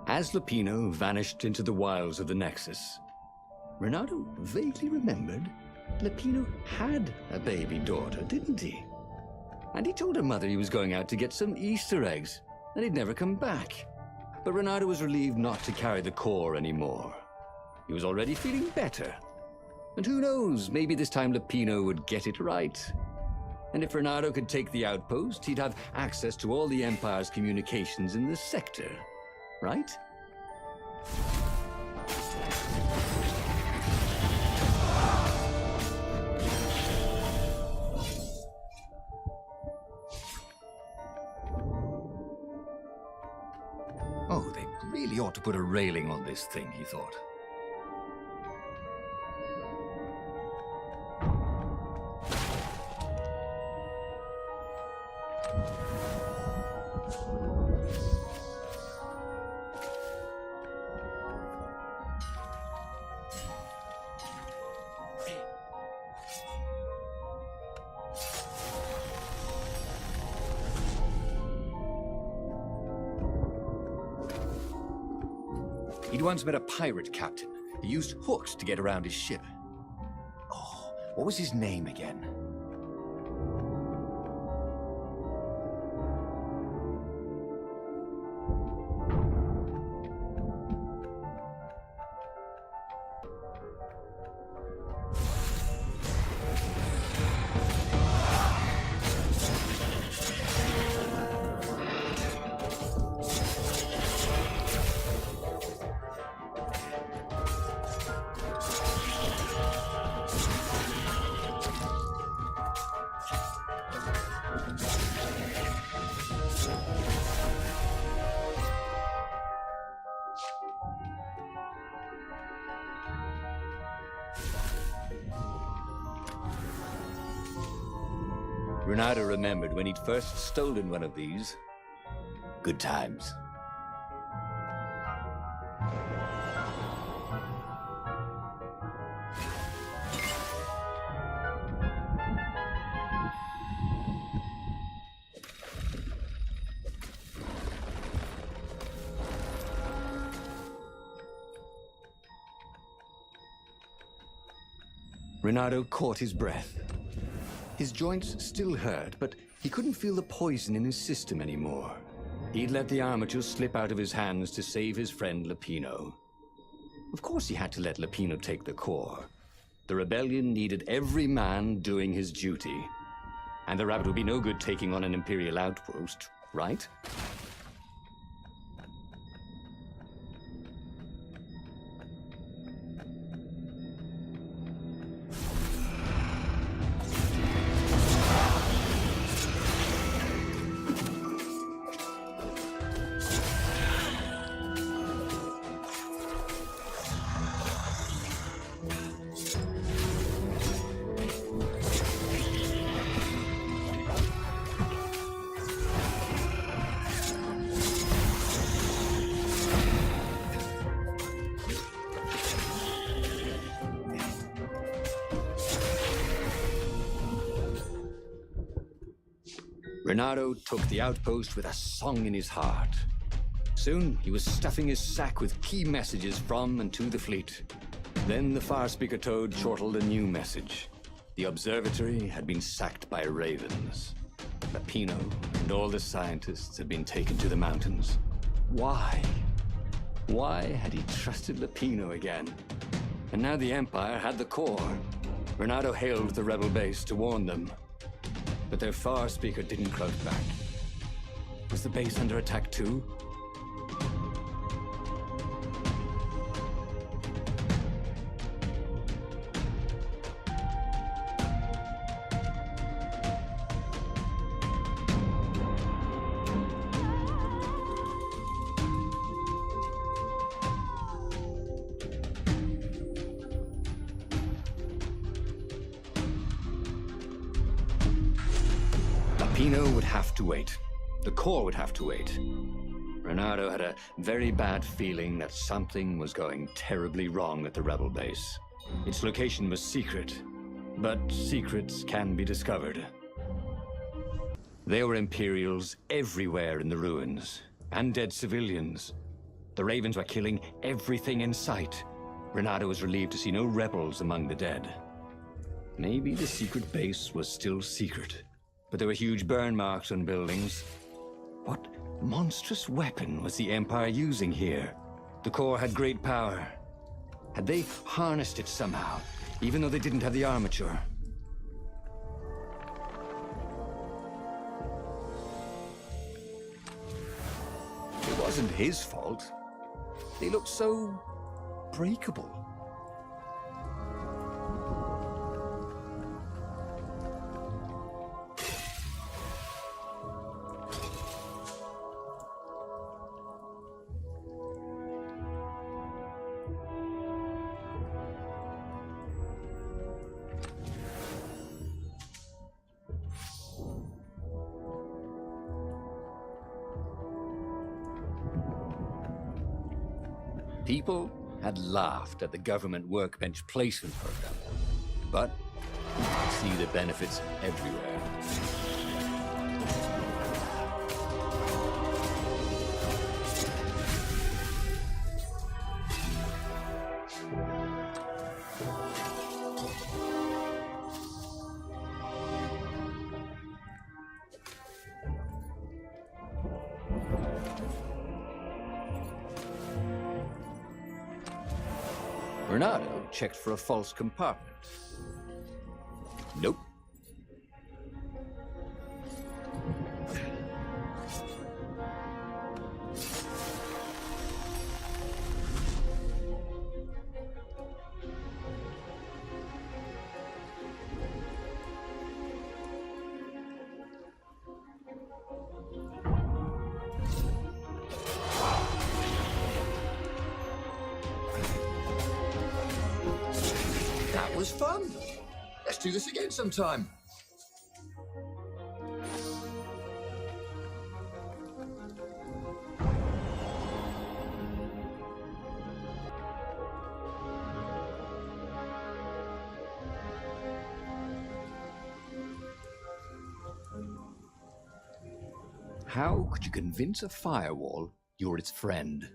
As Lapino vanished into the wilds of the Nexus, Renato vaguely remembered Lapino had a baby daughter, didn't he? And he told her mother he was going out to get some Easter eggs, and he'd never come back. But Renato was relieved not to carry the core anymore. He was already feeling better. And who knows, maybe this time Lapino would get it right. And if Renato could take the outpost, he'd have access to all the Empire's communications in the sector. Right? Oh, they really ought to put a railing on this thing, he thought. He'd once met a pirate captain who used hooks to get around his ship. Oh, what was his name again? Renato remembered when he'd first stolen one of these. Good times. Renato caught his breath. His joints still hurt, but he couldn't feel the poison in his system anymore. He'd let the armature slip out of his hands to save his friend Lapino. Of course he had to let Lapino take the core. The rebellion needed every man doing his duty. And the rabbit would be no good taking on an Imperial outpost, right? Renato took the outpost with a song in his heart. Soon, he was stuffing his sack with key messages from and to the fleet. Then the far speaker toad chortled a new message. The observatory had been sacked by ravens. Lapino and all the scientists had been taken to the mountains. Why? Why had he trusted Lapino again? And now the Empire had the core. Renato hailed the rebel base to warn them. But their far speaker didn't croak back. Was the base under attack too? Lapino would have to wait. The core would have to wait. Renato had a very bad feeling that something was going terribly wrong at the rebel base. Its location was secret, But secrets can be discovered. There were Imperials everywhere in the ruins, and dead civilians. The Ravens were killing everything in sight. Renato was relieved to see no rebels among the dead. Maybe the secret base was still secret, but there were huge burn marks on buildings. What monstrous weapon was the Empire using here? The core had great power. Had they harnessed it somehow, even though they didn't have the armature? It wasn't his fault. They looked so breakable. People had laughed at the government workbench placement program, but you could see the benefits everywhere. Renato checked for a false compartment. Nope. That was fun. Let's do this again sometime. How could you convince a firewall you're its friend?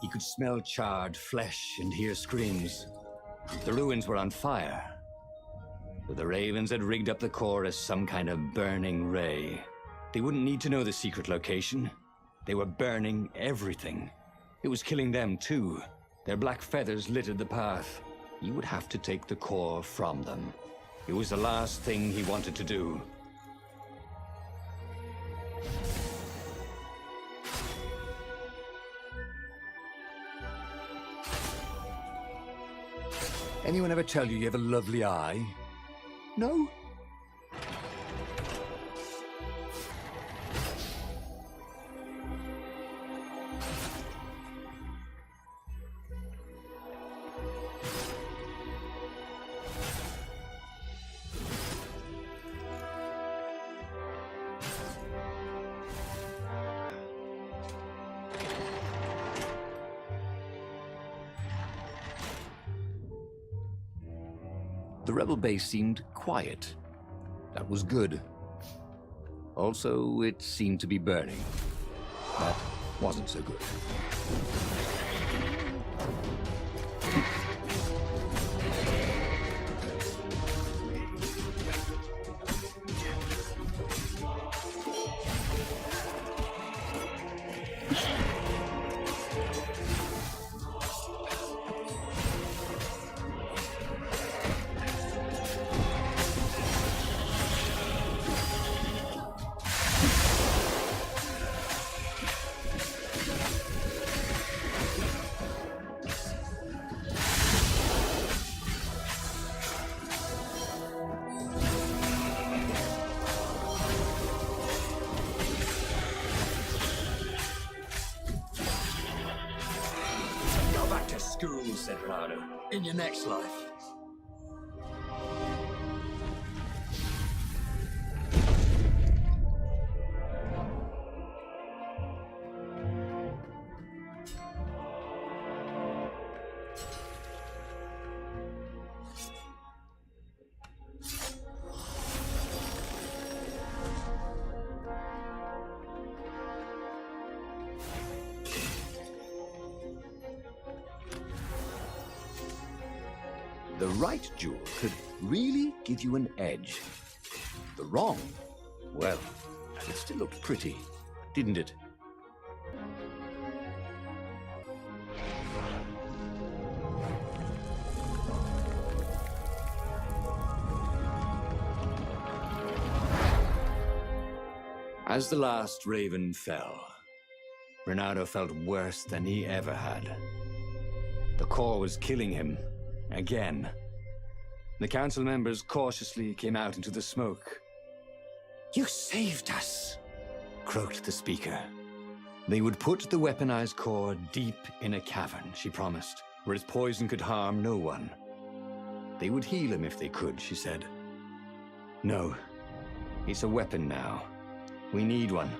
He could smell charred flesh and hear screams. The ruins were on fire, but the Ravens had rigged up the core as some kind of burning ray. They wouldn't need to know the secret location. They were burning everything. It was killing them too. Their black feathers littered the path. He would have to take the core from them. It was the last thing he wanted to do. Anyone ever tell you have a lovely eye? No? The rebel base seemed quiet. That was good. Also, it seemed to be burning. That wasn't so good. you, said Renato. In your next life. The right jewel could really give you an edge. The wrong, well, it still looked pretty, didn't it? As the last raven fell, Renato felt worse than he ever had. The core was killing him. Again. The council members cautiously came out into the smoke. "You saved us," croaked the speaker. They would put the weaponized core deep in a cavern, she promised, where its poison could harm no one. They would heal him if they could, she said. No, it's a weapon now. We need one.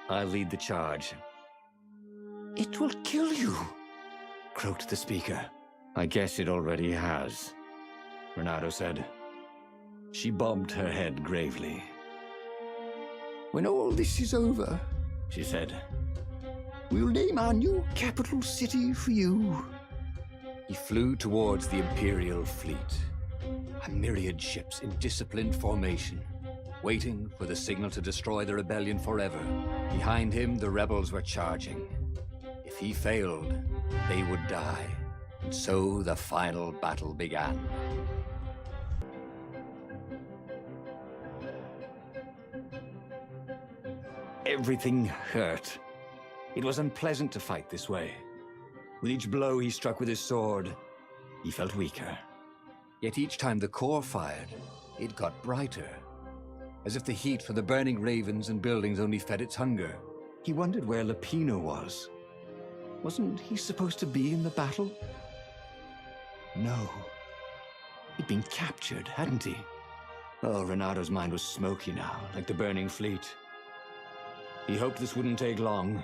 I'll lead the charge. "It will kill you," croaked the speaker. "I guess it already has," Renato said. She bobbed her head gravely. "When all this is over," she said, "we'll name our new capital city for you." He flew towards the Imperial fleet, a myriad ships in disciplined formation, waiting for the signal to destroy the rebellion forever. Behind him, the rebels were charging. If he failed, they would die. And so the final battle began. Everything hurt. It was unpleasant to fight this way. With each blow he struck with his sword, he felt weaker. Yet each time the core fired, it got brighter. As if the heat from the burning ravens and buildings only fed its hunger. He wondered where Lapino was. Wasn't he supposed to be in the battle? No. He'd been captured, hadn't he? Oh, Renato's mind was smoky now, like the burning fleet. He hoped this wouldn't take long.